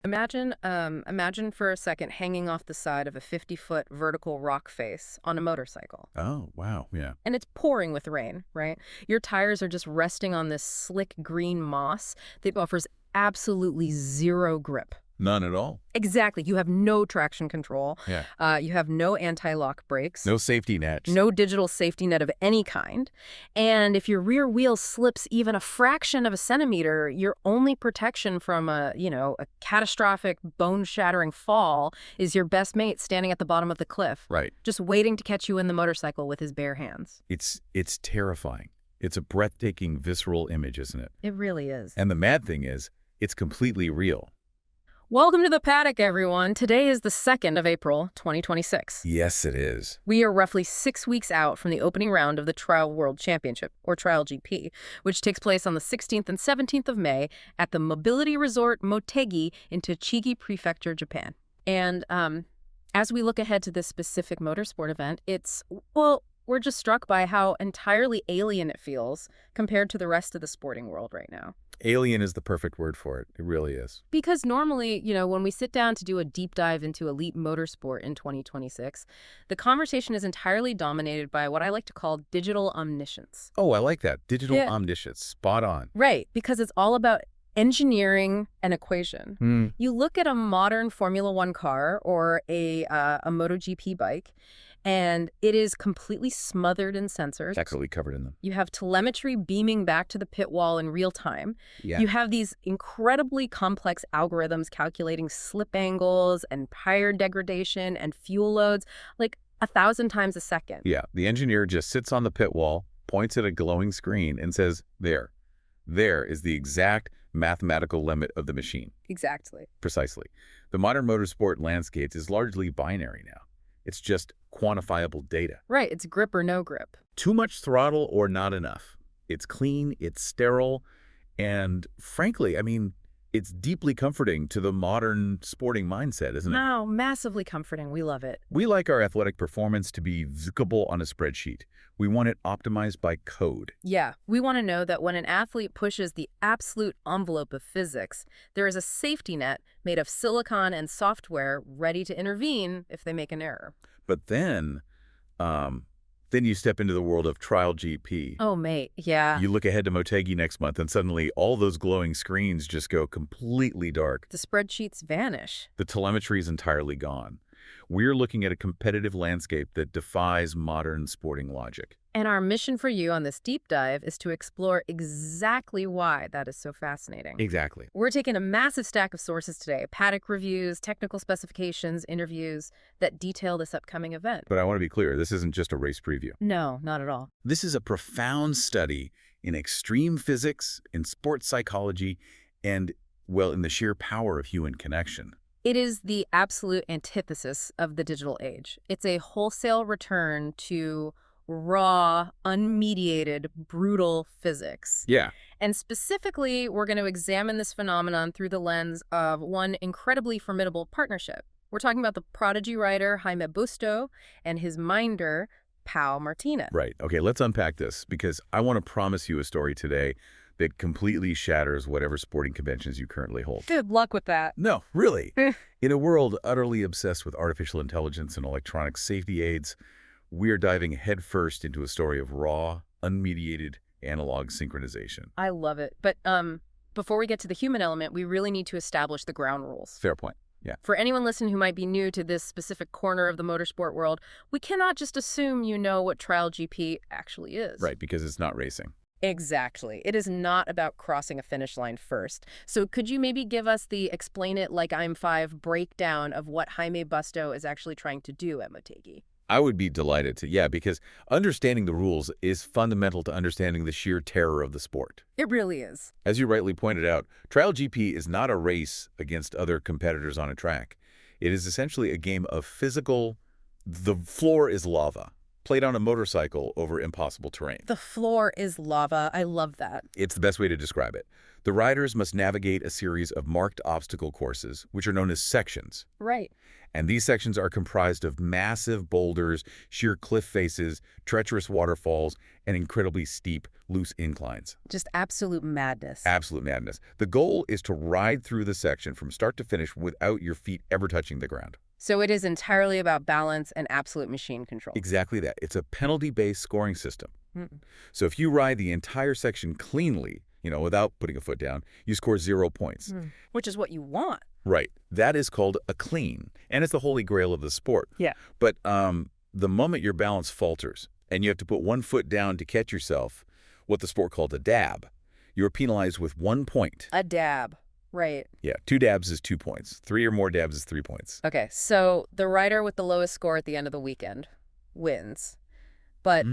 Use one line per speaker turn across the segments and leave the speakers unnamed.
Imagine for a second hanging off the side of a 50-foot vertical rock face on a motorcycle.
Oh, wow, yeah.
And it's pouring with rain, right? Your tires are just resting on this slick green moss that offers absolutely zero grip.
None at all.
Exactly. You have no traction control.
Yeah.
You have no anti-lock brakes.
No safety nets.
No digital safety net of any kind. And if your rear wheel slips even a fraction of a centimeter, your only protection from a catastrophic bone-shattering fall is your best mate standing at the bottom of the cliff.
Right.
Just waiting to catch you in the motorcycle with his bare hands.
It's terrifying. It's a breathtaking, visceral image, isn't it?
It really is.
And the mad thing is, it's completely real.
Welcome to the paddock, everyone. Today is the 2nd of April, 2026.
Yes, it is.
We are roughly 6 weeks out from the opening round of the Trial World Championship, or TrialGP, which takes place on the 16th and 17th of May at the Mobility Resort Motegi in Tochigi Prefecture, Japan. And as we look ahead to this specific motorsport event, we're just struck by how entirely alien it feels compared to the rest of the sporting world right now.
Alien is the perfect word for it. It really is.
Because normally, when we sit down to do a deep dive into elite motorsport in 2026, the conversation is entirely dominated by what I like to call digital omniscience.
Oh, I like that. Digital omniscience. Spot on.
Right, because it's all about engineering an equation. You look at a modern Formula One car or a MotoGP bike, and it is completely smothered in sensors.
Absolutely covered in them.
You have telemetry beaming back to the pit wall in real time.
Yeah.
You have these incredibly complex algorithms calculating slip angles and tire degradation and fuel loads like 1,000 times a second.
Yeah, the engineer just sits on the pit wall, points at a glowing screen, and says, there is the exact mathematical limit of the machine.
Exactly.
Precisely. The modern motorsport landscape is largely binary now. It's just quantifiable data.
Right, it's grip or no grip.
Too much throttle or not enough. It's clean, it's sterile, and frankly, it's deeply comforting to the modern sporting mindset, isn't it?
No, massively comforting. We love it.
We like our athletic performance to be visible on a spreadsheet. We want it optimized by code.
Yeah, we want to know that when an athlete pushes the absolute envelope of physics, there is a safety net made of silicon and software ready to intervene if they make an error.
But then you step into the world of TrialGP.
Oh, mate, yeah.
You look ahead to Motegi next month, and suddenly all those glowing screens just go completely dark.
The spreadsheets vanish.
The telemetry is entirely gone. We're looking at a competitive landscape that defies modern sporting logic.
And our mission for you on this deep dive is to explore exactly why that is so fascinating.
Exactly.
We're taking a massive stack of sources today, paddock reviews, technical specifications, interviews that detail this upcoming event.
But I want to be clear, this isn't just a race preview.
No, not at all.
This is a profound study in extreme physics, in sports psychology, and, in the sheer power of human connection.
It is the absolute antithesis of the digital age. It's a wholesale return to raw, unmediated, brutal physics.
Yeah.
And specifically, we're going to examine this phenomenon through the lens of one incredibly formidable partnership. We're talking about the prodigy writer Jaime Busto and his minder, Pau Martinez.
Right. Okay, let's unpack this, because I want to promise you a story today that completely shatters whatever sporting conventions you currently hold.
Good luck with that.
No, really. In a world utterly obsessed with artificial intelligence and electronic safety aids, we're diving headfirst into a story of raw, unmediated analog synchronization.
I love it. But before we get to the human element, we really need to establish the ground rules.
Fair point. Yeah.
For anyone listening who might be new to this specific corner of the motorsport world, we cannot just assume you know what TrialGP actually is.
Right, because it's not racing.
Exactly. It is not about crossing a finish line first. So could you maybe give us the explain it like I'm five breakdown of what Jaime Busto is actually trying to do at Motegi?
I would be delighted to, because understanding the rules is fundamental to understanding the sheer terror of the sport.
It really is.
As you rightly pointed out, TrialGP is not a race against other competitors on a track. It is essentially a game of physical, the floor is lava, played on a motorcycle over impossible terrain.
The floor is lava. I love that.
It's the best way to describe it. The riders must navigate a series of marked obstacle courses, which are known as sections.
Right.
And these sections are comprised of massive boulders, sheer cliff faces, treacherous waterfalls, and incredibly steep, loose inclines.
Just absolute madness.
Absolute madness. The goal is to ride through the section from start to finish without your feet ever touching the ground.
So it is entirely about balance and absolute machine control.
Exactly that. It's a penalty-based scoring system.
Mm.
So if you ride the entire section cleanly, without putting a foot down, you score 0 points.
Which is what you want.
Right. That is called a clean, and it's the holy grail of the sport.
Yeah.
But the moment your balance falters and you have to put one foot down to catch yourself, what the sport called a dab, you're penalized with 1 point.
A dab. Right.
Yeah, 2 dabs is 2 points. 3 or more dabs is 3 points.
Okay, so the rider with the lowest score at the end of the weekend wins. But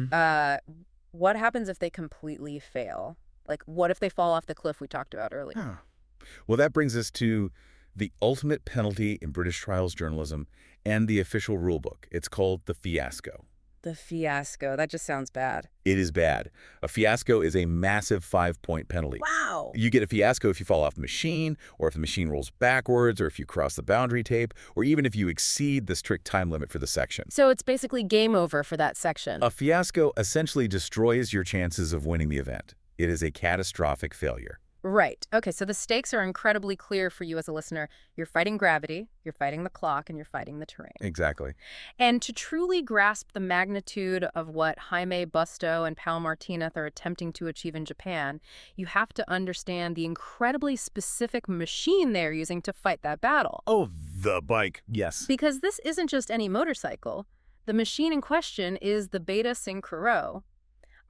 what happens if they completely fail? Like, what if they fall off the cliff we talked about earlier?
Huh. Well, that brings us to the ultimate penalty in British trials journalism and the official rule book. It's called the fiasco.
The fiasco. That just sounds bad.
It is bad. A fiasco is a massive 5-point penalty.
Wow.
You get a fiasco if you fall off the machine, or if the machine rolls backwards, or if you cross the boundary tape, or even if you exceed the strict time limit for the section.
So it's basically game over for that section.
A fiasco essentially destroys your chances of winning the event. It is a catastrophic failure.
Right. Okay, so the stakes are incredibly clear for you as a listener. You're fighting gravity, you're fighting the clock, and you're fighting the terrain.
Exactly.
And to truly grasp the magnitude of what Jaime Busto and Pau Martinez are attempting to achieve in Japan, you have to understand the incredibly specific machine they're using to fight that battle.
Oh, the bike. Yes.
Because this isn't just any motorcycle. The machine in question is the Beta SINCRO.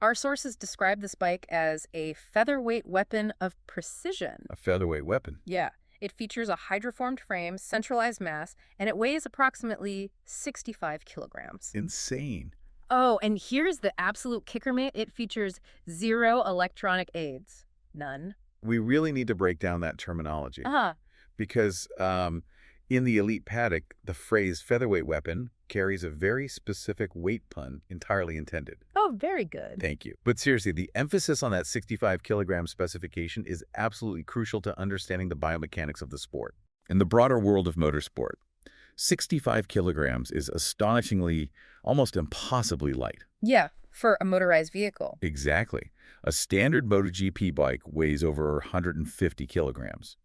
Our sources describe this bike as a featherweight weapon of precision.
A featherweight weapon.
Yeah. It features a hydroformed frame, centralized mass, and it weighs approximately 65 kilograms.
Insane.
Oh, and here's the absolute kicker, mate. It features 0 electronic aids. None.
We really need to break down that terminology. Because in the elite paddock, the phrase featherweight weapon carries a very specific weight pun entirely intended.
Oh, very good.
Thank you. But seriously, the emphasis on that 65-kilogram specification is absolutely crucial to understanding the biomechanics of the sport. In the broader world of motorsport, 65 kilograms is astonishingly, almost impossibly light.
Yeah, for a motorized vehicle.
Exactly. A standard MotoGP bike weighs over 150 kilograms.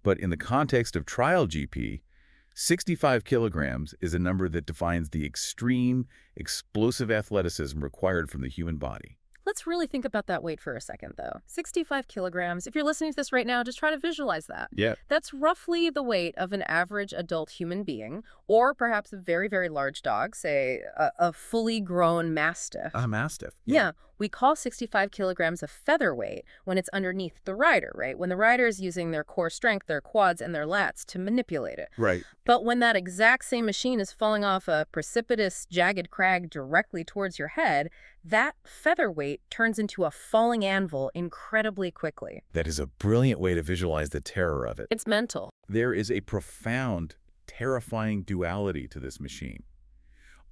But in the context of TrialGP, 65 kilograms is a number that defines the extreme, explosive athleticism required from the human body.
Let's really think about that weight for a second, though. 65 kilograms. If you're listening to this right now, just try to visualize that.
Yeah.
That's roughly the weight of an average adult human being, or perhaps a very, very large dog, say a fully grown mastiff.
A mastiff.
Yeah. We call 65 kilograms a featherweight when it's underneath the rider, right? When the rider is using their core strength, their quads, and their lats to manipulate it.
Right.
But when that exact same machine is falling off a precipitous, jagged crag directly towards your head, that featherweight turns into a falling anvil incredibly quickly.
That is a brilliant way to visualize the terror of it.
It's mental.
There is a profound, terrifying duality to this machine.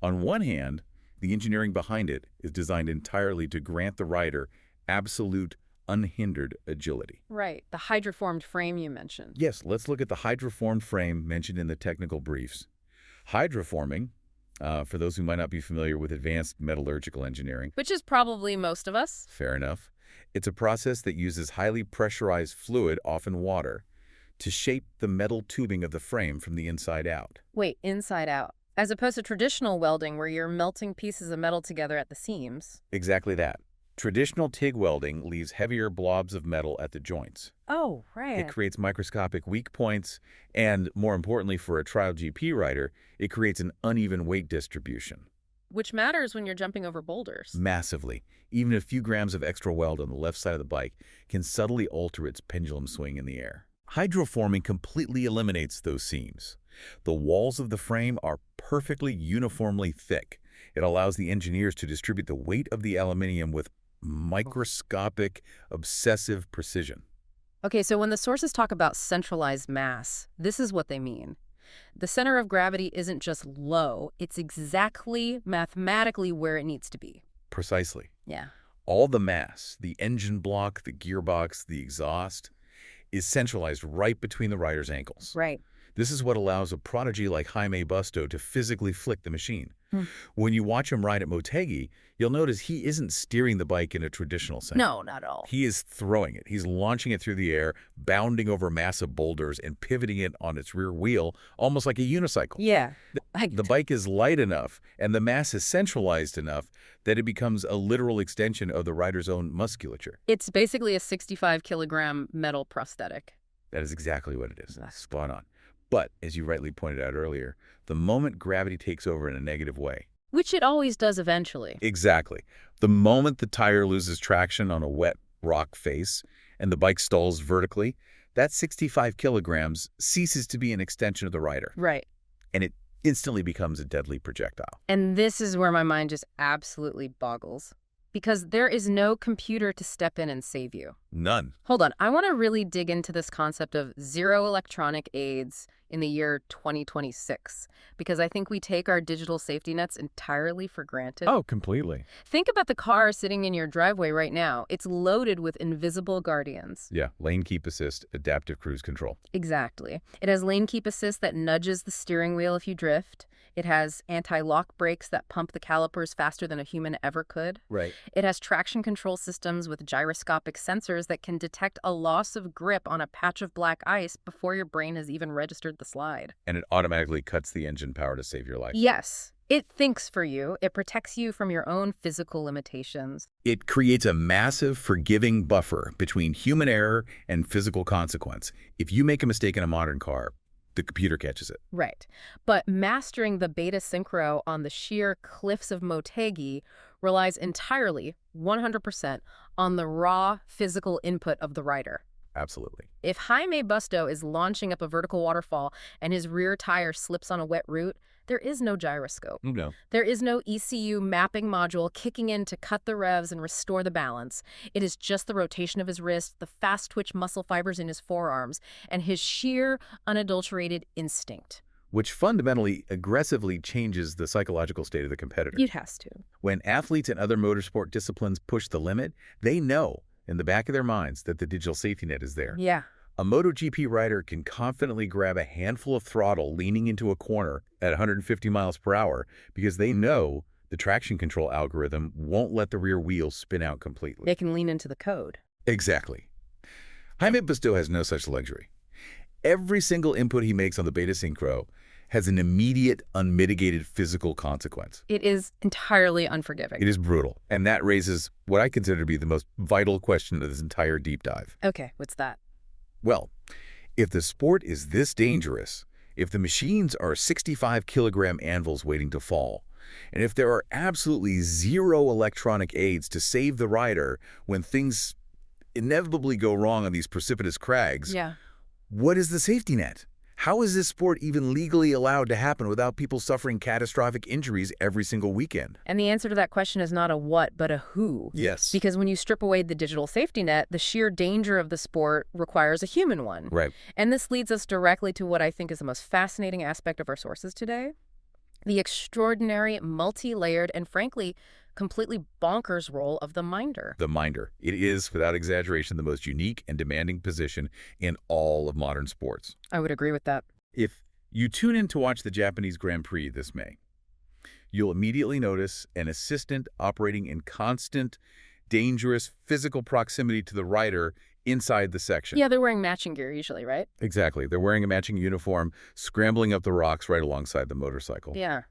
On one hand, the engineering behind it is designed entirely to grant the rider absolute, unhindered agility.
Right. The hydroformed frame you mentioned.
Yes, let's look at the hydroformed frame mentioned in the technical briefs. Hydroforming, for those who might not be familiar with advanced metallurgical engineering.
Which is probably most of us.
Fair enough. It's a process that uses highly pressurized fluid, often water, to shape the metal tubing of the frame from the inside out.
Wait, inside out. As opposed to traditional welding where you're melting pieces of metal together at the seams.
Exactly that. Traditional TIG welding leaves heavier blobs of metal at the joints.
Oh, right.
It creates microscopic weak points, and more importantly for a TrialGP rider, it creates an uneven weight distribution.
Which matters when you're jumping over boulders.
Massively. Even a few grams of extra weld on the left side of the bike can subtly alter its pendulum swing in the air. Hydroforming completely eliminates those seams. The walls of the frame are perfectly uniformly thick. It allows the engineers to distribute the weight of the aluminium with microscopic, obsessive precision.
Okay, so when the sources talk about centralized mass, this is what they mean. The center of gravity isn't just low, it's exactly mathematically where it needs to be.
Precisely.
Yeah.
All the mass, the engine block, the gearbox, the exhaust, is centralized right between the rider's ankles.
Right.
This is what allows a prodigy like Jaime Busto to physically flick the machine.
Hmm.
When you watch him ride at Motegi, you'll notice he isn't steering the bike in a traditional sense.
No, not at all.
He is throwing it. He's launching it through the air, bounding over massive boulders, and pivoting it on its rear wheel, almost like a unicycle.
Yeah.
The bike is light enough, and the mass is centralized enough that it becomes a literal extension of the rider's own musculature.
It's basically a 65-kilogram metal prosthetic.
That is exactly what it is. Spot on. But, as you rightly pointed out earlier, the moment gravity takes over in a negative way.
Which it always does eventually.
Exactly. The moment the tire loses traction on a wet rock face and the bike stalls vertically, that 65 kilograms ceases to be an extension of the rider.
Right.
And it instantly becomes a deadly projectile.
And this is where my mind just absolutely boggles. Because there is no computer to step in and save you.
None.
Hold on. I want to really dig into this concept of zero electronic aids in the year 2026, because I think we take our digital safety nets entirely for granted.
Oh, completely.
Think about the car sitting in your driveway right now. It's loaded with invisible guardians.
Yeah, lane keep assist, adaptive cruise control.
Exactly. It has lane keep assist that nudges the steering wheel if you drift. It has anti-lock brakes that pump the calipers faster than a human ever could.
Right.
It has traction control systems with gyroscopic sensors that can detect a loss of grip on a patch of black ice before your brain has even registered the slide.
And it automatically cuts the engine power to save your life.
Yes. It thinks for you. It protects you from your own physical limitations.
It creates a massive, forgiving buffer between human error and physical consequence. If you make a mistake in a modern car, the computer catches it.
Right. But mastering the Beta SINCRO on the sheer cliffs of Motegi relies entirely, 100%, on the raw physical input of the rider.
Absolutely.
If Jaime Busto is launching up a vertical waterfall and his rear tire slips on a wet route, there is no gyroscope.
No.
There is no ECU mapping module kicking in to cut the revs and restore the balance. It is just the rotation of his wrist, the fast twitch muscle fibers in his forearms, and his sheer, unadulterated instinct.
Which fundamentally aggressively changes the psychological state of the competitor.
It has to.
When athletes in other motorsport disciplines push the limit, they know in the back of their minds that the digital safety net is there.
Yeah.
A MotoGP rider can confidently grab a handful of throttle leaning into a corner at 150 miles per hour because they know the traction control algorithm won't let the rear wheel spin out completely.
They can lean into the code.
Exactly. Jaime Busto has no such luxury. Every single input he makes on the Beta SINCRO has an immediate, unmitigated physical consequence.
It is entirely unforgiving.
It is brutal, and that raises what I consider to be the most vital question of this entire deep dive.
Okay, what's that?
Well, if the sport is this dangerous, if the machines are 65-kilogram anvils waiting to fall, and if there are absolutely zero electronic aids to save the rider when things inevitably go wrong on these precipitous crags, what is the safety net? How is this sport even legally allowed to happen without people suffering catastrophic injuries every single weekend?
And the answer to that question is not a what, but a who.
Yes.
Because when you strip away the digital safety net, the sheer danger of the sport requires a human one.
Right.
And this leads us directly to what I think is the most fascinating aspect of our sources today. The extraordinary, multi-layered, and frankly, completely bonkers role of the minder.
The minder. It is, without exaggeration, the most unique and demanding position in all of modern sports.
I would agree with that.
If you tune in to watch the Japanese Grand Prix this May, you'll immediately notice an assistant operating in constant, dangerous physical proximity to the rider inside the section.
Yeah, they're wearing matching gear usually, right?
Exactly. They're wearing a matching uniform, scrambling up the rocks right alongside the motorcycle.
Yeah.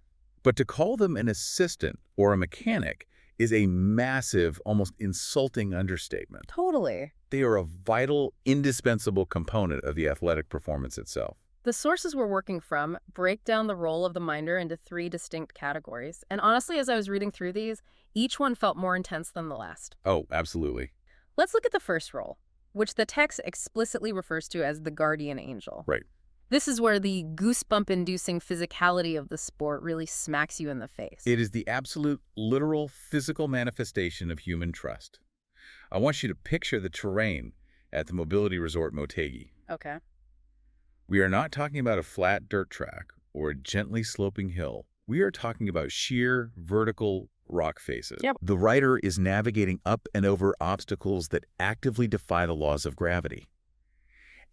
But to call them an assistant or a mechanic is a massive, almost insulting understatement.
Totally.
They are a vital, indispensable component of the athletic performance itself.
The sources we're working from break down the role of the minder into 3 distinct categories. And honestly, as I was reading through these, each one felt more intense than the last.
Oh, absolutely.
Let's look at the first role, which the text explicitly refers to as the guardian angel.
Right.
This is where the goosebump-inducing physicality of the sport really smacks you in the face.
It is the absolute, literal, physical manifestation of human trust. I want you to picture the terrain at the Mobility Resort Motegi.
Okay.
We are not talking about a flat dirt track or a gently sloping hill. We are talking about sheer, vertical rock faces.
Yep.
The rider is navigating up and over obstacles that actively defy the laws of gravity.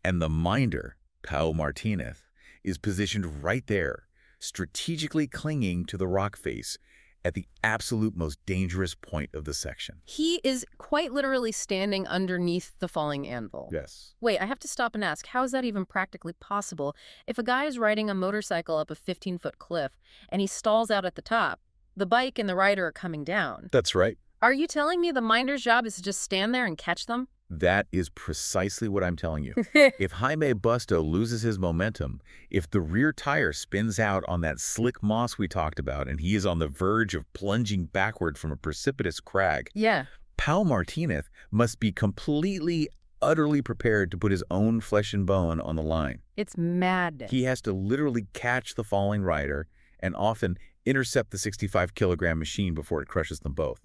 And the minder, Pau Martinez, is positioned right there, strategically clinging to the rock face at the absolute most dangerous point of the section.
He is quite literally standing underneath the falling anvil.
Yes.
Wait, I have to stop and ask, how is that even practically possible? If a guy is riding a motorcycle up a 15-foot cliff and he stalls out at the top, the bike and the rider are coming down.
That's right.
Are you telling me the minder's job is to just stand there and catch them?
That is precisely what I'm telling you. If Jaime Busto loses his momentum, if the rear tire spins out on that slick moss we talked about and he is on the verge of plunging backward from a precipitous crag,
Yeah.
Pau Martinez must be completely, utterly prepared to put his own flesh and bone on the line.
It's madness.
He has to literally catch the falling rider and often intercept the 65-kilogram machine before it crushes them both.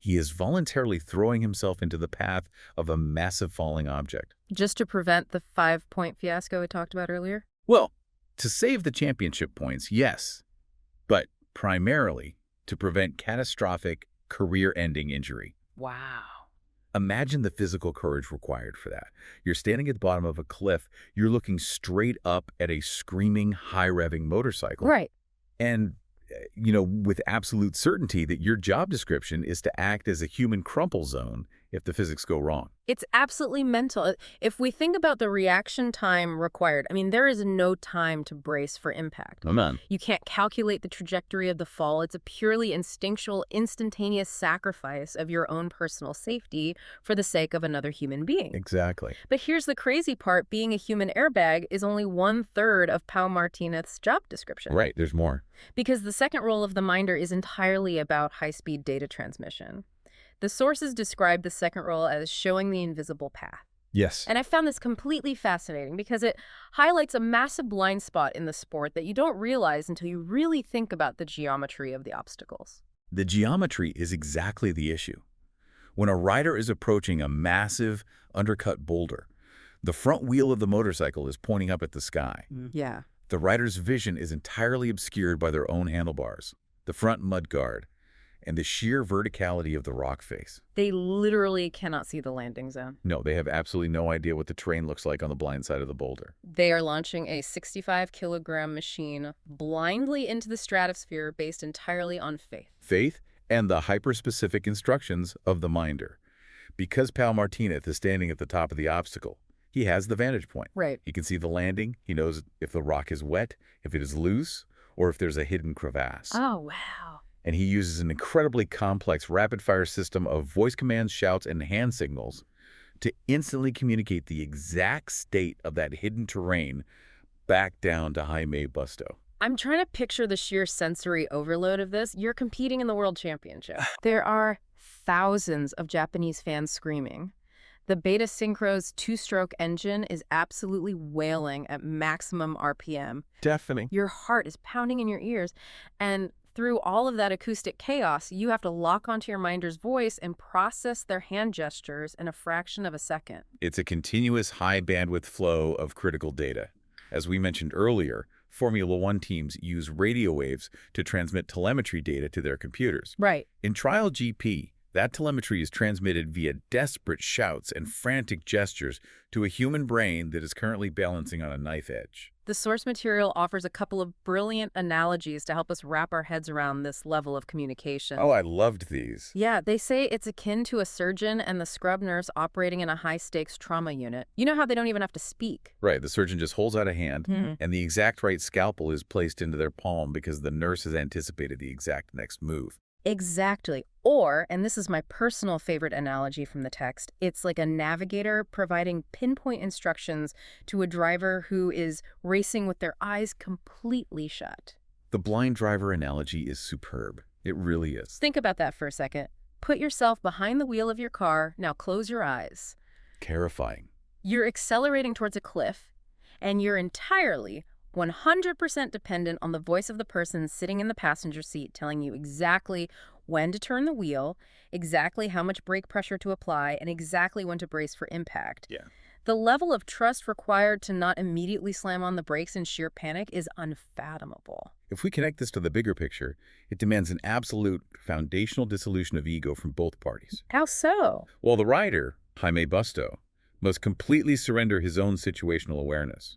He is voluntarily throwing himself into the path of a massive falling object.
Just to prevent the 5-point fiasco we talked about earlier?
Well, to save the championship points, yes, but primarily to prevent catastrophic, career-ending injury.
Wow.
Imagine the physical courage required for that. You're standing at the bottom of a cliff, you're looking straight up at a screaming, high-revving motorcycle.
Right.
And with absolute certainty that your job description is to act as a human crumple zone if the physics go wrong.
It's absolutely mental. If we think about the reaction time required, there is no time to brace for impact.
Oh, man.
You can't calculate the trajectory of the fall. It's a purely instinctual, instantaneous sacrifice of your own personal safety for the sake of another human being.
Exactly.
But here's the crazy part. Being a human airbag is only 1/3 of Pau Martinez's job description.
Right, there's more.
Because the second role of the minder is entirely about high-speed data transmission. The sources describe the second role as showing the invisible path.
Yes.
And I found this completely fascinating because it highlights a massive blind spot in the sport that you don't realize until you really think about the geometry of the obstacles.
The geometry is exactly the issue. When a rider is approaching a massive, undercut boulder, the front wheel of the motorcycle is pointing up at the sky.
Yeah.
The rider's vision is entirely obscured by their own handlebars, the front mudguard, and the sheer verticality of the rock face.
They literally cannot see the landing zone.
No, they have absolutely no idea what the terrain looks like on the blind side of the boulder.
They are launching a 65-kilogram machine blindly into the stratosphere based entirely on faith.
Faith and the hyper-specific instructions of the minder. Because Pau Martinez is standing at the top of the obstacle, he has the vantage point.
Right.
He can see the landing. He knows if the rock is wet, if it is loose, or if there's a hidden crevasse.
Oh, wow.
And he uses an incredibly complex rapid-fire system of voice commands, shouts, and hand signals to instantly communicate the exact state of that hidden terrain back down to Jaime Busto.
I'm trying to picture the sheer sensory overload of this. You're competing in the World Championship. There are thousands of Japanese fans screaming. The Beta SINCRO's 2-stroke engine is absolutely wailing at maximum RPM.
Deafening.
Your heart is pounding in your ears, and through all of that acoustic chaos, you have to lock onto your minder's voice and process their hand gestures in a fraction of a second.
It's a continuous high-bandwidth flow of critical data. As we mentioned earlier, Formula One teams use radio waves to transmit telemetry data to their computers.
Right.
In TrialGP, that telemetry is transmitted via desperate shouts and frantic gestures to a human brain that is currently balancing on a knife edge.
The source material offers a couple of brilliant analogies to help us wrap our heads around this level of communication.
Oh, I loved these.
Yeah, they say it's akin to a surgeon and the scrub nurse operating in a high-stakes trauma unit. You know how they don't even have to speak?
Right, the surgeon just holds out a hand, and the exact right scalpel is placed into their palm because the nurse has anticipated the exact next move.
Exactly. Or, and this is my personal favorite analogy from the text, it's like a navigator providing pinpoint instructions to a driver who is racing with their eyes completely shut.
The blind driver analogy is superb. It really is.
Think about that for a second. Put yourself behind the wheel of your car. Now close your eyes.
Terrifying.
You're accelerating towards a cliff, and you're entirely 100% dependent on the voice of the person sitting in the passenger seat telling you exactly when to turn the wheel, exactly how much brake pressure to apply, and exactly when to brace for impact.
Yeah.
The level of trust required to not immediately slam on the brakes in sheer panic is unfathomable.
If we connect this to the bigger picture, it demands an absolute foundational dissolution of ego from both parties.
How so?
While the rider, Jaime Busto, must completely surrender his own situational awareness.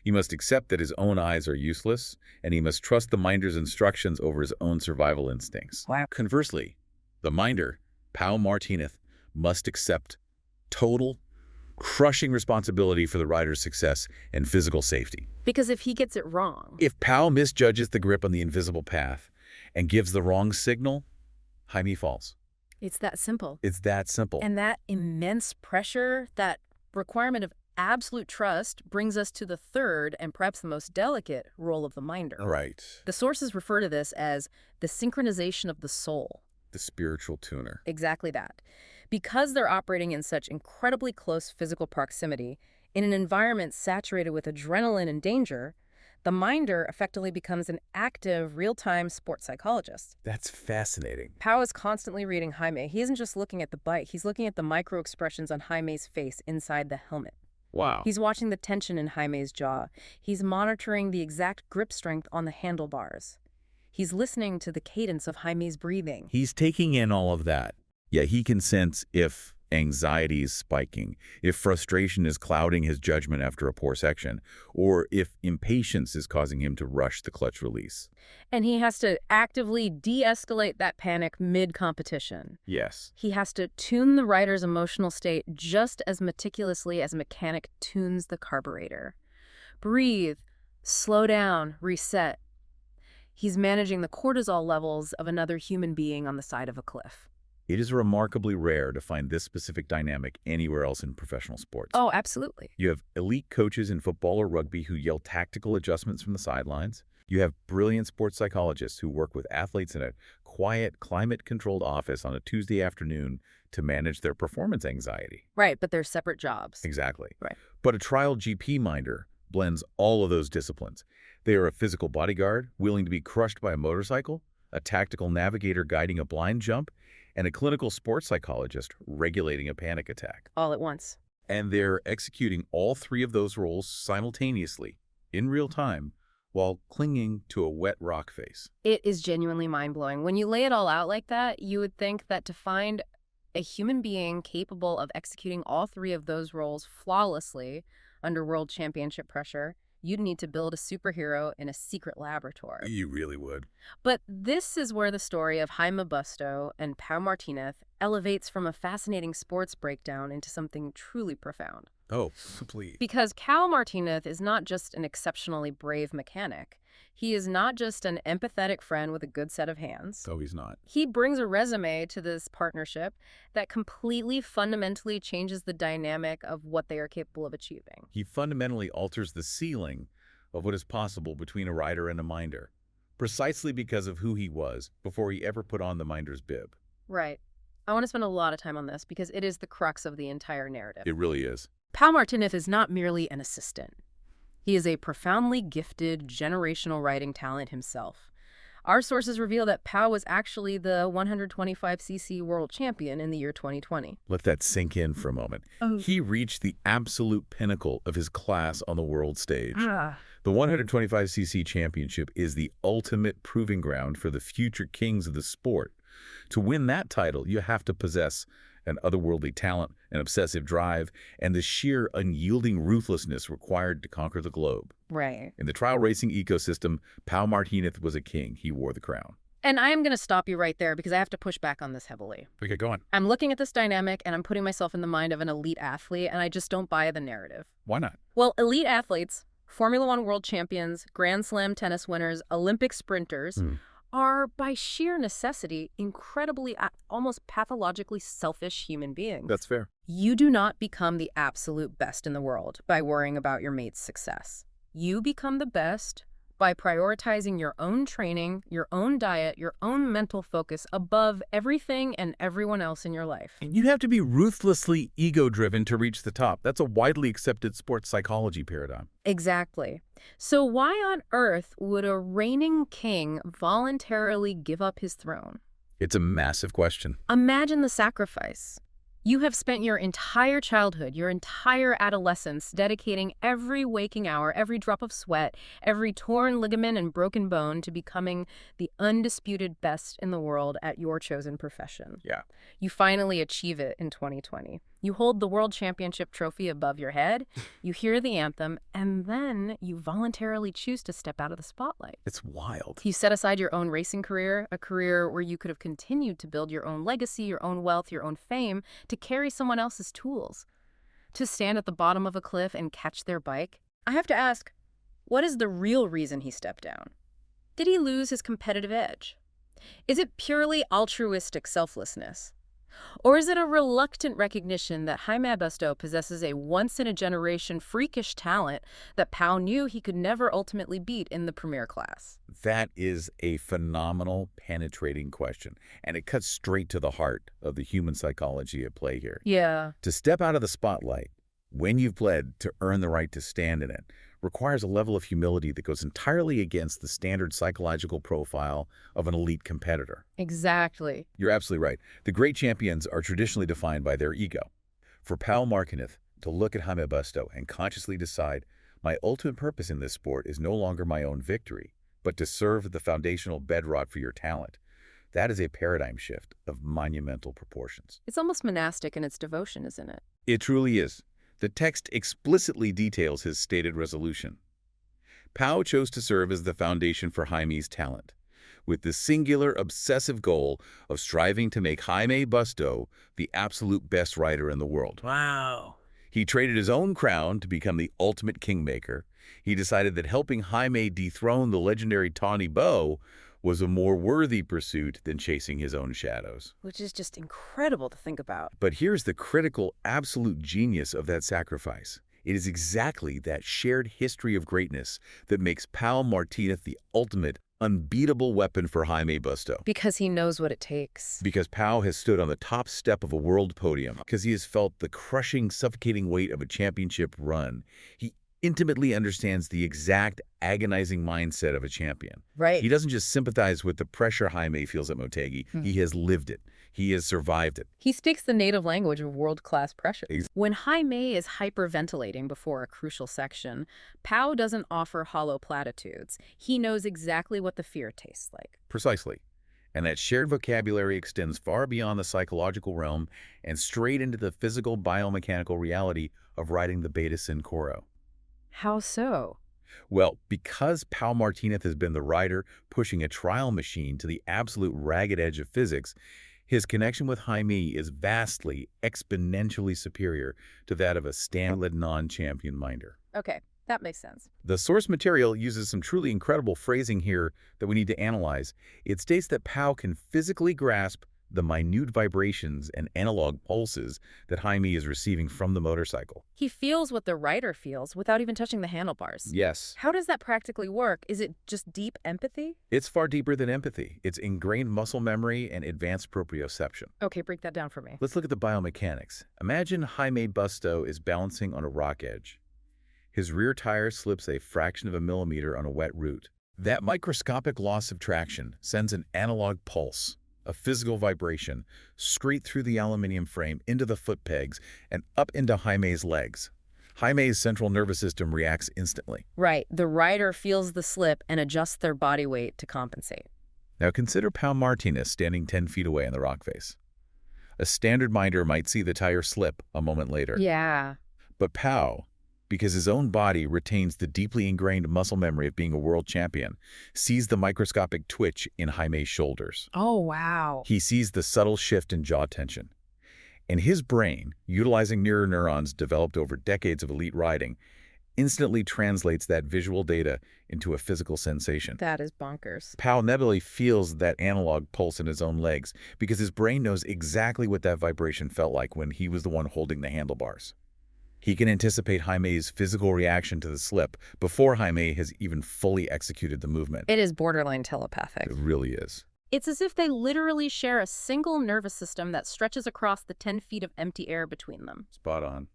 He must accept that his own eyes are useless, and he must trust the minder's instructions over his own survival instincts.
Wow.
Conversely, the minder, Pau Martinez, must accept total, crushing responsibility for the rider's success and physical safety.
Because if he gets it wrong...
If Pau misjudges the grip on the invisible path and gives the wrong signal, Jaime falls.
It's that simple.
It's that simple.
And that immense pressure, that requirement of absolute trust, brings us to the third and perhaps the most delicate role of the minder.
Right.
The sources refer to this as the synchronization of the soul.
The spiritual tuner.
Exactly that. Because they're operating in such incredibly close physical proximity, in an environment saturated with adrenaline and danger, the minder effectively becomes an active, real-time sports psychologist.
That's fascinating.
Pau is constantly reading Jaime. He isn't just looking at the bike, he's looking at the micro-expressions on Jaime's face inside the helmet.
Wow.
He's watching the tension in Jaime's jaw. He's monitoring the exact grip strength on the handlebars. He's listening to the cadence of Jaime's breathing.
He's taking in all of that. Yeah, he can sense if anxiety is spiking, if frustration is clouding his judgment after a poor section, or if impatience is causing him to rush the clutch release.
And he has to actively de-escalate that panic mid-competition.
Yes.
He has to tune the rider's emotional state just as meticulously as a mechanic tunes the carburetor. Breathe, slow down, reset. He's managing the cortisol levels of another human being on the side of a cliff.
It is remarkably rare to find this specific dynamic anywhere else in professional sports.
Oh, absolutely.
You have elite coaches in football or rugby who yell tactical adjustments from the sidelines. You have brilliant sports psychologists who work with athletes in a quiet, climate-controlled office on a Tuesday afternoon to manage their performance anxiety.
Right, but they're separate jobs.
Exactly.
Right.
But a TrialGP minder blends all of those disciplines. They are a physical bodyguard willing to be crushed by a motorcycle, a tactical navigator guiding a blind jump, and a clinical sports psychologist regulating a panic attack.
All at once.
And they're executing all three of those roles simultaneously, in real time, while clinging to a wet rock face.
It is genuinely mind-blowing. When you lay it all out like that, you would think that to find a human being capable of executing all three of those roles flawlessly under world championship pressure, you'd need to build a superhero in a secret laboratory.
You really would.
But this is where the story of Jaime Busto and Pau Martinez elevates from a fascinating sports breakdown into something truly profound.
Oh, please.
Because Pau Martinez is not just an exceptionally brave mechanic. He is not just an empathetic friend with a good set of hands.
Oh, he's not.
He brings a resume to this partnership that completely fundamentally changes the dynamic of what they are capable of achieving.
He fundamentally alters the ceiling of what is possible between a rider and a minder, precisely because of who he was before he ever put on the minder's bib.
Right. I want to spend a lot of time on this because it is the crux of the entire narrative.
It really is.
Pau Martinez is not merely an assistant. He is a profoundly gifted, generational riding talent himself. Our sources reveal that Pau was actually the 125cc world champion in the year 2020.
Let that sink in for a moment.
Oh.
He reached the absolute pinnacle of his class on the world stage.
Ah.
The 125cc championship is the ultimate proving ground for the future kings of the sport. To win that title, you have to possess an otherworldly talent, an obsessive drive, and the sheer unyielding ruthlessness required to conquer the globe.
Right.
In the trial racing ecosystem, Pau Martinez was a king. He wore the crown.
And I'm going to stop you right there because I have to push back on this heavily.
Okay, go on.
I'm looking at this dynamic and I'm putting myself in the mind of an elite athlete, and I just don't buy the narrative.
Why not?
Well, elite athletes, Formula One world champions, Grand Slam tennis winners, Olympic sprinters, are by sheer necessity incredibly, almost pathologically selfish human beings.
That's fair.
You do not become the absolute best in the world by worrying about your mate's success. You become the best by prioritizing your own training, your own diet, your own mental focus above everything and everyone else in your life.
And you have to be ruthlessly ego-driven to reach the top. That's a widely accepted sports psychology paradigm.
Exactly. So why on earth would a reigning king voluntarily give up his throne?
It's a massive question.
Imagine the sacrifice. You have spent your entire childhood, your entire adolescence, dedicating every waking hour, every drop of sweat, every torn ligament and broken bone to becoming the undisputed best in the world at your chosen profession.
Yeah.
You finally achieve it in 2020. You hold the World Championship trophy above your head, you hear the anthem, and then you voluntarily choose to step out of the spotlight.
It's wild.
You set aside your own racing career, a career where you could have continued to build your own legacy, your own wealth, your own fame, to carry someone else's tools, to stand at the bottom of a cliff and catch their bike. I have to ask, what is the real reason he stepped down? Did he lose his competitive edge? Is it purely altruistic selflessness? Or is it a reluctant recognition that Jaime Busto possesses a once-in-a-generation freakish talent that Pau knew he could never ultimately beat in the premier class?
That is a phenomenal, penetrating question, and it cuts straight to the heart of the human psychology at play here.
Yeah.
To step out of the spotlight, when you've bled to earn the right to stand in it, requires a level of humility that goes entirely against the standard psychological profile of an elite competitor.
Exactly.
You're absolutely right. The great champions are traditionally defined by their ego. For Pau Martinez to look at Jaime Busto and consciously decide, my ultimate purpose in this sport is no longer my own victory, but to serve the foundational bedrock for your talent, that is a paradigm shift of monumental proportions.
It's almost monastic in its devotion, isn't it?
It truly is. The text explicitly details his stated resolution. Pau chose to serve as the foundation for Jaime's talent, with the singular obsessive goal of striving to make Jaime Busto the absolute best rider in the world.
Wow.
He traded his own crown to become the ultimate kingmaker. He decided that helping Jaime dethrone the legendary Tawny Bow was a more worthy pursuit than chasing his own shadows.
Which is just incredible to think about.
But here's the critical, absolute genius of that sacrifice. It is exactly that shared history of greatness that makes Pau Martinez the ultimate, unbeatable weapon for Jaime Busto.
Because he knows what it takes.
Because Pau has stood on the top step of a world podium, because he has felt the crushing, suffocating weight of a championship run. He intimately understands the exact agonizing mindset of a champion.
Right.
He doesn't just sympathize with the pressure Jaime feels at Motegi. He has lived it. He has survived it.
He speaks the native language of world-class pressure. When Jaime is hyperventilating before a crucial section, Pau doesn't offer hollow platitudes. He knows exactly what the fear tastes like.
Precisely. And that shared vocabulary extends far beyond the psychological realm and straight into the physical biomechanical reality of riding the Beta SINCRO.
How so?
Well, because Pau Martinez has been the rider pushing a trial machine to the absolute ragged edge of physics, his connection with Jaime is vastly, exponentially superior to that of a standard non-champion minder.
Okay, that makes sense.
The source material uses some truly incredible phrasing here that we need to analyze. It states that Pau can physically grasp the minute vibrations and analog pulses that Jaime is receiving from the motorcycle.
He feels what the rider feels without even touching the handlebars.
Yes.
How does that practically work? Is it just deep empathy?
It's far deeper than empathy. It's ingrained muscle memory and advanced proprioception.
Okay, break that down for me.
Let's look at the biomechanics. Imagine Jaime Busto is balancing on a rock edge. His rear tire slips a fraction of a millimeter on a wet route. That microscopic loss of traction sends an analog pulse, a physical vibration, straight through the aluminum frame into the foot pegs and up into Jaime's legs. Jaime's central nervous system reacts instantly.
Right. The rider feels the slip and adjusts their body weight to compensate.
Now consider Pau Martinez standing 10 feet away in the rock face. A standard minder might see the tire slip a moment later.
Yeah.
But Pau, because his own body retains the deeply ingrained muscle memory of being a world champion, sees the microscopic twitch in Jaime's shoulders.
Oh, wow.
He sees the subtle shift in jaw tension. And his brain, utilizing mirror neurons developed over decades of elite riding, instantly translates that visual data into a physical sensation.
That is bonkers.
Pau nebully feels that analog pulse in his own legs because his brain knows exactly what that vibration felt like when he was the one holding the handlebars. He can anticipate Jaime's physical reaction to the slip before Jaime has even fully executed the movement.
It is borderline telepathic.
It really is.
It's as if they literally share a single nervous system that stretches across the 10 feet of empty air between them.
Spot on.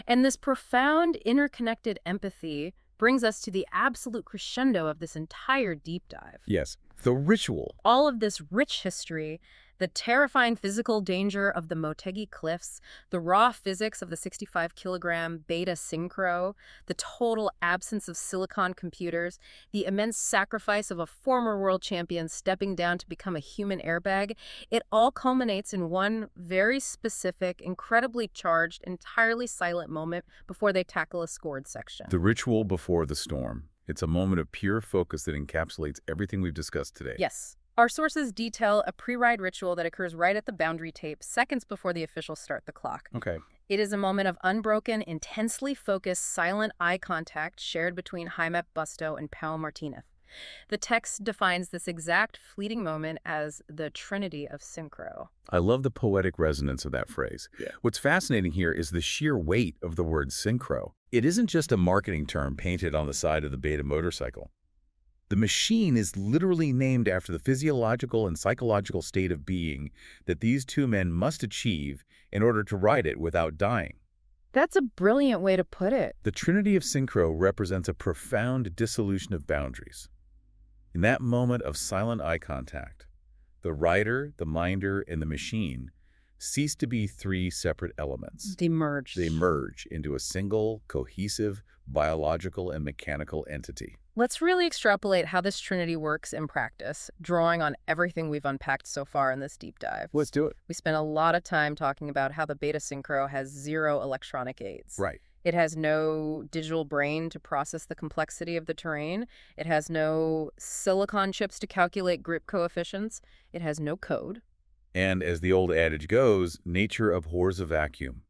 And this profound, interconnected empathy brings us to the absolute crescendo of this entire deep dive.
Yes, the ritual.
All of this rich history, The terrifying physical danger of the Motegi cliffs, the raw physics of the 65-kilogram Beta SINCRO, the total absence of silicon computers, the immense sacrifice of a former world champion stepping down to become a human airbag, it all culminates in one very specific, incredibly charged, entirely silent moment before they tackle a scored section.
The ritual before the storm. It's a moment of pure focus that encapsulates everything we've discussed today.
Yes. Our sources detail a pre-ride ritual that occurs right at the boundary tape, seconds before the officials start the clock.
Okay.
It is a moment of unbroken, intensely focused, silent eye contact shared between Jaime Busto and Pau Martinez. The text defines this exact fleeting moment as the Trinity of Synchro.
I love the poetic resonance of that phrase.
Yeah.
What's fascinating here is the sheer weight of the word synchro. It isn't just a marketing term painted on the side of the Beta motorcycle. The machine is literally named after the physiological and psychological state of being that these two men must achieve in order to ride it without dying.
That's a brilliant way to put it.
The Trinity of Synchro represents a profound dissolution of boundaries. In that moment of silent eye contact, the rider, the minder, and the machine cease to be three separate elements.
They merge.
They merge into a single, cohesive, biological and mechanical entity.
Let's really extrapolate how this Trinity works in practice, drawing on everything we've unpacked so far in this deep dive.
Let's do it.
We spent a lot of time talking about how the Beta Synchro has zero electronic aids.
Right.
It has no digital brain to process the complexity of the terrain. It has no silicon chips to calculate grip coefficients. It has no code.
And as the old adage goes, nature abhors a vacuum.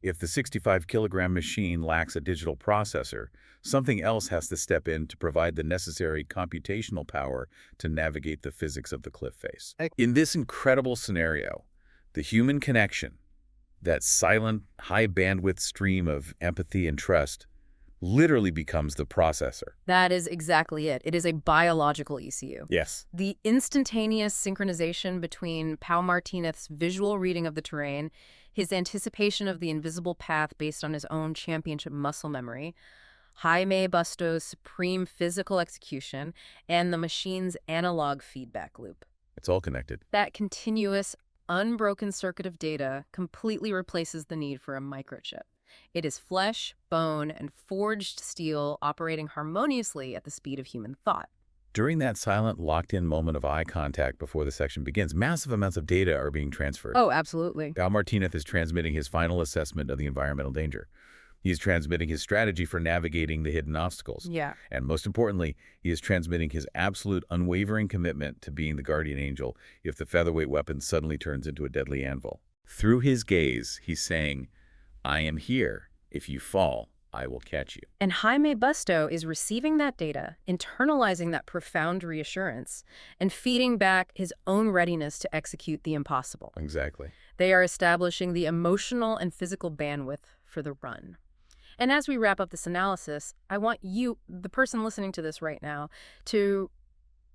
If the 65-kilogram machine lacks a digital processor, something else has to step in to provide the necessary computational power to navigate the physics of the cliff face. In this incredible scenario, the human connection, that silent, high-bandwidth stream of empathy and trust, literally becomes the processor.
That is exactly it. It is a biological ECU.
Yes.
The instantaneous synchronization between Pau Martinez's visual reading of the terrain, his anticipation of the invisible path based on his own championship muscle memory, Jaime Busto's supreme physical execution, and the machine's analog feedback loop.
It's all connected.
That continuous, unbroken circuit of data completely replaces the need for a microchip. It is flesh, bone, and forged steel operating harmoniously at the speed of human thought.
During that silent, locked-in moment of eye contact before the section begins, massive amounts of data are being transferred.
Oh, absolutely.
Pau Martinez is transmitting his final assessment of the environmental danger. He is transmitting his strategy for navigating the hidden obstacles.
Yeah.
And most importantly, he is transmitting his absolute unwavering commitment to being the guardian angel if the featherweight weapon suddenly turns into a deadly anvil. Through his gaze, he's saying, "I am here. If you fall, I will catch you."
And Jaime Busto is receiving that data, internalizing that profound reassurance, and feeding back his own readiness to execute the impossible.
Exactly.
They are establishing the emotional and physical bandwidth for the run. And as we wrap up this analysis, I want you, the person listening to this right now, to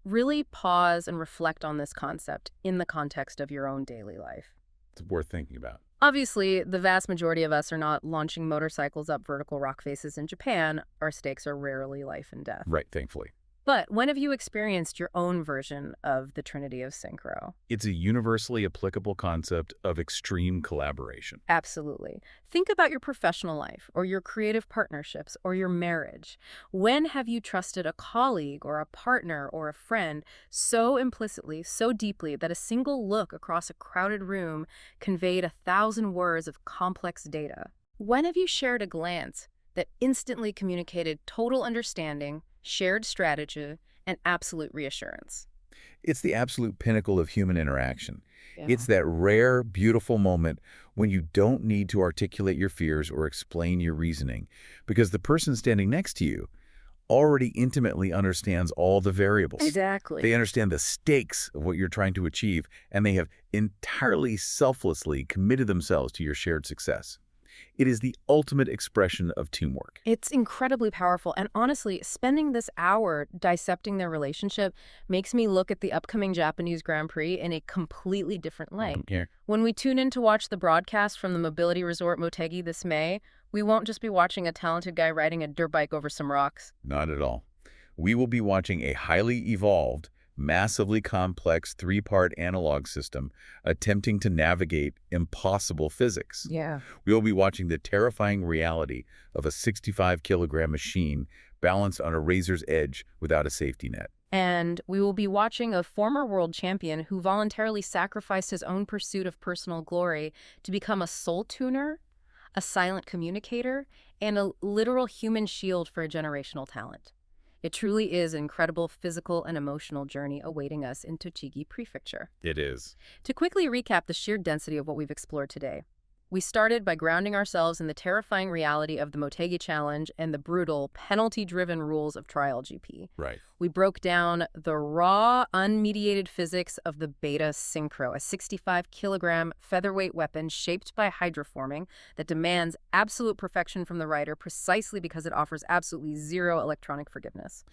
really pause and reflect on this concept in the context of your own daily life.
It's worth thinking about.
Obviously, the vast majority of us are not launching motorcycles up vertical rock faces in Japan. Our stakes are rarely life and death.
Right, thankfully.
But when have you experienced your own version of the Trinity of Synchro?
It's a universally applicable concept of extreme collaboration.
Absolutely. Think about your professional life or your creative partnerships or your marriage. When have you trusted a colleague or a partner or a friend so implicitly, so deeply that a single look across a crowded room conveyed 1,000 words of complex data? When have you shared a glance that instantly communicated total understanding, shared strategy, and absolute reassurance?
It's the absolute pinnacle of human interaction.
Yeah.
It's that rare, beautiful moment when you don't need to articulate your fears or explain your reasoning, because the person standing next to you already intimately understands all the variables.
Exactly.
They understand the stakes of what you're trying to achieve, and they have entirely selflessly committed themselves to your shared success. It is the ultimate expression of teamwork.
It's incredibly powerful. And honestly, spending this hour dissecting their relationship makes me look at the upcoming Japanese Grand Prix in a completely different light.
Here.
When we tune in to watch the broadcast from the Mobility Resort Motegi this May, we won't just be watching a talented guy riding a dirt bike over some rocks.
Not at all. We will be watching a highly evolved, massively complex three-part analog system attempting to navigate impossible physics.
Yeah.
We will be watching the terrifying reality of a 65-kilogram machine balanced on a razor's edge without a safety net.
And we will be watching a former world champion who voluntarily sacrificed his own pursuit of personal glory to become a soul tuner, a silent communicator, and a literal human shield for a generational talent. It truly is an incredible physical and emotional journey awaiting us in Tochigi Prefecture.
It is.
To quickly recap the sheer density of what we've explored today, we started by grounding ourselves in the terrifying reality of the Motegi Challenge and the brutal, penalty-driven rules of TrialGP.
Right.
We broke down the raw, unmediated physics of the Beta SINCRO, a 65-kilogram featherweight weapon shaped by hydroforming that demands absolute perfection from the rider precisely because it offers absolutely zero electronic forgiveness.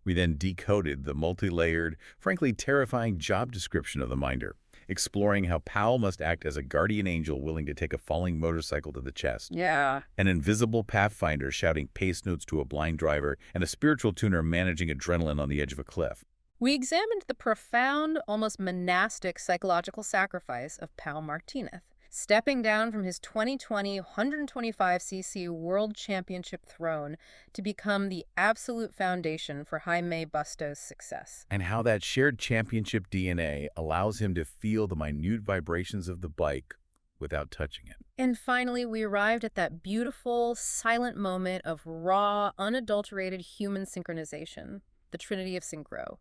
We then decoded the multi-layered, frankly terrifying job description of the minder, exploring how Pau must act as a guardian angel willing to take a falling motorcycle to the chest.
Yeah.
An invisible pathfinder shouting pace notes to a blind driver, and a spiritual tuner managing adrenaline on the edge of a cliff.
We examined the profound, almost monastic psychological sacrifice of Pau Martinez, stepping down from his 2020 125cc World Championship throne to become the absolute foundation for Jaime Busto's success.
And how that shared championship DNA allows him to feel the minute vibrations of the bike without touching it.
And finally, we arrived at that beautiful, silent moment of raw, unadulterated human synchronization, the Trinity of Synchro.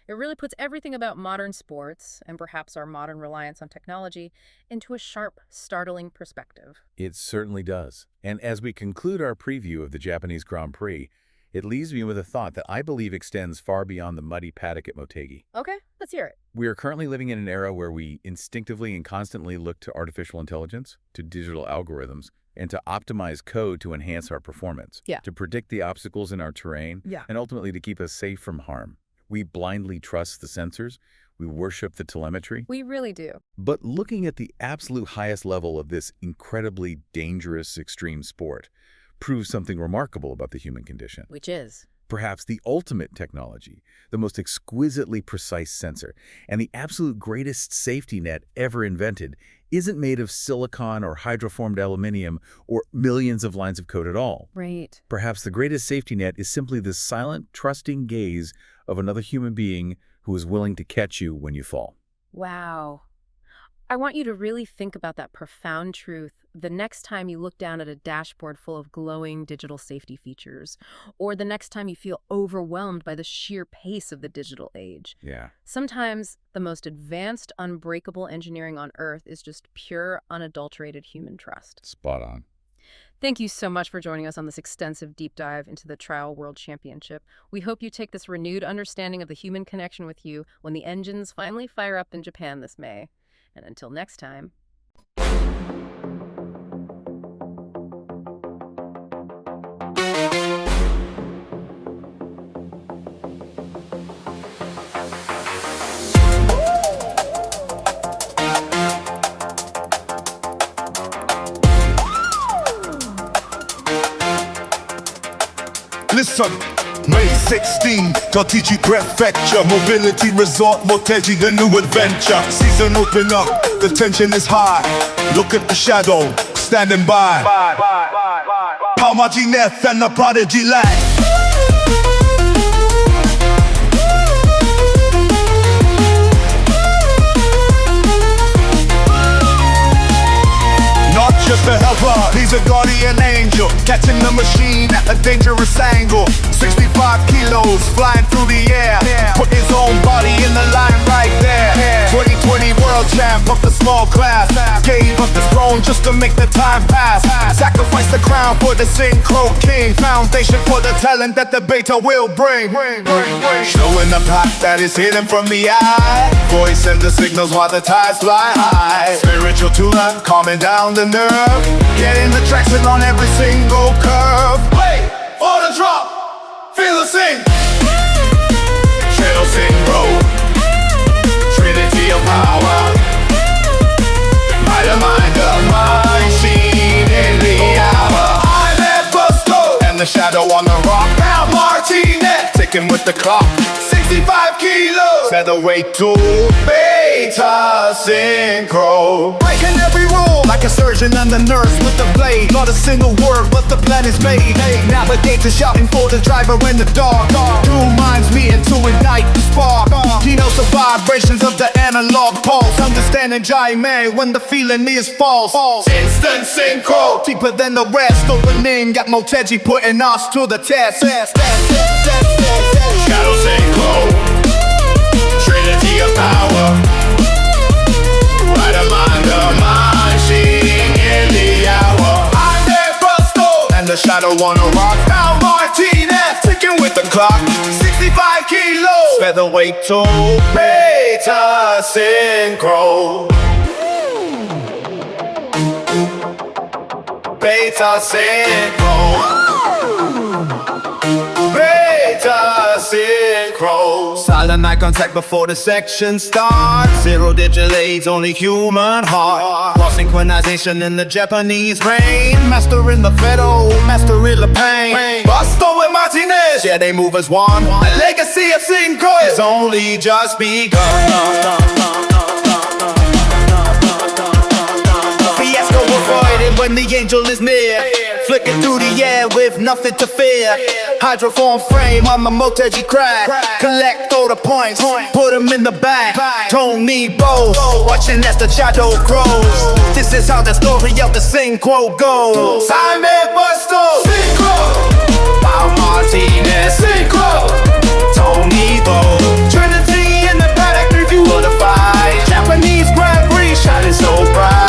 It really puts everything about modern sports, and perhaps our modern reliance on technology, into a sharp, startling perspective.
It certainly does. And as we conclude our preview of the Japanese Grand Prix, it leaves me with a thought that I believe extends far beyond the muddy paddock at Motegi.
Okay, let's hear it.
We are currently living in an era where we instinctively and constantly look to artificial intelligence, to digital algorithms, and to optimize code to enhance our performance, to predict the obstacles in our terrain, and ultimately to keep us safe from harm. We blindly trust the sensors. We worship the telemetry.
We really do.
But looking at the absolute highest level of this incredibly dangerous extreme sport proves something remarkable about the human condition.
Which is?
Perhaps the ultimate technology, the most exquisitely precise sensor, and the absolute greatest safety net ever invented isn't made of silicon or hydroformed aluminium or millions of lines of code at all.
Right.
Perhaps the greatest safety net is simply the silent, trusting gaze of another human being who is willing to catch you when you fall.
Wow. I want you to really think about that profound truth the next time you look down at a dashboard full of glowing digital safety features, or the next time you feel overwhelmed by the sheer pace of the digital age.
Yeah.
Sometimes the most advanced, unbreakable engineering on Earth is just pure, unadulterated human trust.
Spot on.
Thank you so much for joining us on this extensive deep dive into the Trial World Championship. We hope you take this renewed understanding of the human connection with you when the engines finally fire up in Japan this May. And until next time.
Listen, May 16, TrialGP Prefecture, Mobility Resort Motegi, the new adventure. Season open up, the tension is high. Look at the shadow, standing by. Pau Martinez and the prodigy lad. Not just a helper, he's a guardian angel, catching the machine at a dangerous angle. 65 kilos flying through the air, put his own body in the line right there. 2020 world champ of the small class, gave up his throne just to make the time pass. Sacrifice the crown for the Synchro king, foundation for the talent that the Beta will bring. Showing the path that is hidden from the eye, voice and the signals while the tides fly high. Spiritual tuner, calming down the nerve, getting the traction on every single curve. Wait for the drop, feel the sing. Trail Synchro, Trinity of power, might mind the machine in the hour. Jaime Busto and the shadow on the rock. Pau Martinez, ticking with the clock. 65 kilos. Featherweight to Beta SINCRO. Breaking every rule like a surgeon and a nurse with the blade. Not a single word, but the plan is made. Navigator shouting for the driver in the dark. Two minds meeting to ignite the spark. He knows the vibrations of the analog pulse. Understanding Jaime when the feeling is false. Instant synchro, deeper than the rest. Opening got Motegi putting us to the test. Shadow synchro, trinity of power. Right among the machine in the hour. Jaime Busto and the shadow on a rock. Pau Martinez ticking with the clock. 65 kilos. Featherweight to Beta SINCRO. Beta SINCRO. Beta SINCRO. Silent eye contact before the section starts. Zero digit aids, only human heart. Cross synchronization in the Japanese rain. Master in the fiddle, master in the pain. Busto and Martinez, yeah, they move as one. The legacy of synchro is only just begun. Fiasco avoided when the angel is near. Flicking through the air with nothing to fear. Hydroformed frame on the Motegi crag. Collect all the points, put them in the bag. Don't need both, watching as the shadow grows. This is how the story of the synchro goes. Jaime Busto, synchro. Pau Martinez, synchro. Don't need both. Trinity in the paddock, review of the fight. Japanese Grand Prix shining so bright.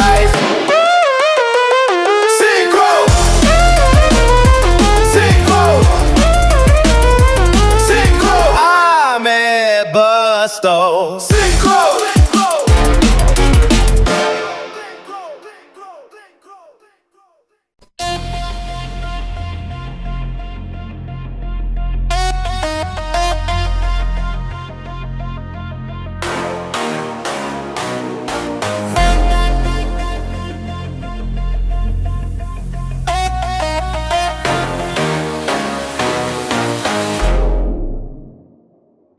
Busto synchro.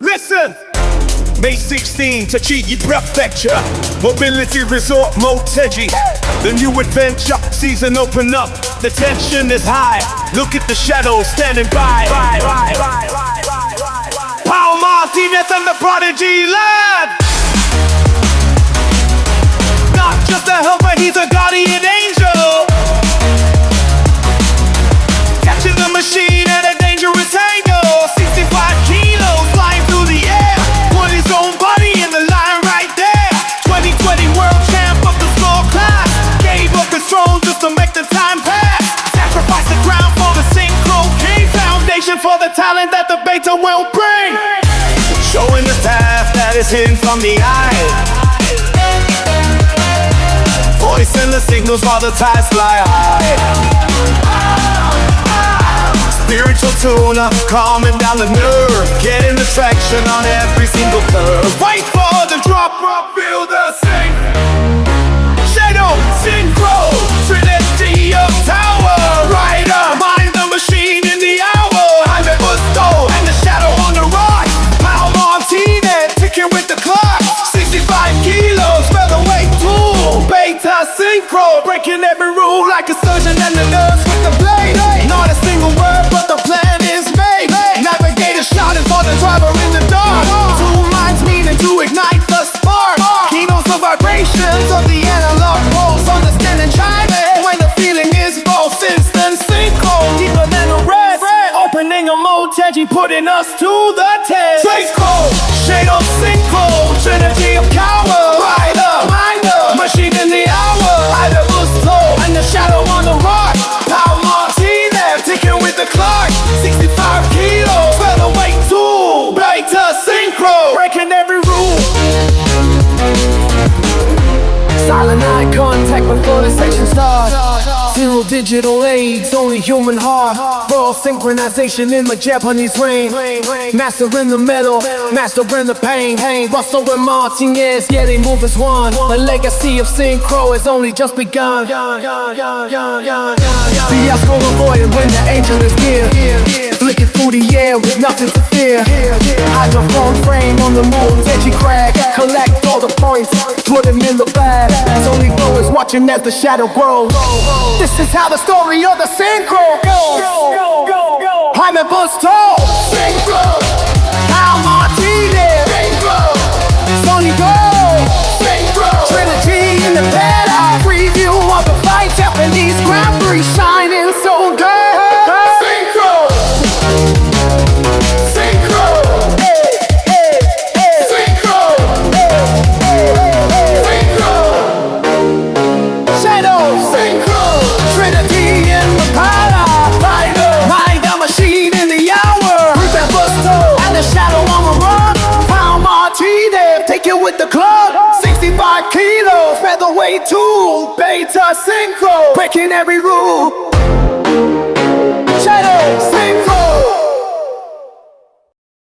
Listen! May 16, Tochigi Prefecture, Mobility Resort Motegi. The new adventure season open up, the tension is high. Look at the shadows standing by. Pau Martinez and the prodigy lad. Not just a helper, he's a guardian angel. Catching the machine at a dangerous angle. 65 kilos flying through the air. His own body in the line right there. 2020 world champ of the small class. Gave up his throne just to make the time pass. Sacrifice the ground for the synchro king. Foundation for the talent that the Beta will bring. Showing the path that is hidden from the eye. Voice and the signals while the tides fly high. Spiritual tune-up, calming down the nerve. Getting the traction on every single curve. Wait for the drop, feel the sing. Shadow, synchro, trinity of tower. Rider, mind the machine in the hour. Jaime Busto and the shadow on the rise. Pau Martinez, ticking with the clock. 65 kilos, featherweight tool. Beta SINCRO, breaking every rule like a surgeon and the nurse with the blade. Not a single word, but the plan is made. Navigator shouting for the driver in the dark. Two minds meeting to ignite the spark. He knows the vibrations of the analog pulse. Understanding Jaime when the feeling is false. Instant synchro, deeper than the rest. Opening a Motegi, putting us to the test. Synchro, shade of synchro, trinity of power. Rider, minder, machine in the hour. Jaime Busto and the shadow on the rock. Pau Martinez, ticking with the clock. 65 kilos, featherweight tool. Beta SINCRO, breaking every rule. Silent eye contact before the section starts. Zero digital aids, only human heart. Raw synchronization in the Japanese rain. Master in the metal, master in the pain. Busto and Martinez, yeah, they move as one. The legacy of synchro has only just begun. Fiasco avoided when the angel is near. Flicking through the air with nothing to fear. Hydroformed watching as the shadow grows. This is how the story of the synchro goes. Jaime Busto, synchro. Pau Martinez, synchro. Sony Gold, synchro. Trinity in the beta. Preview of the fight, Japanese Grand Prix shining so good. Synchro, synchro, synchro, synchro. Shadow, synchro. Trinity in the beta. Mind the machine in the hour. Jaime Busto and the shadow on the run. Pau Martinez, take it with the club. 65 kilos, featherweight tool. Beta SINCRO, breaking every rule.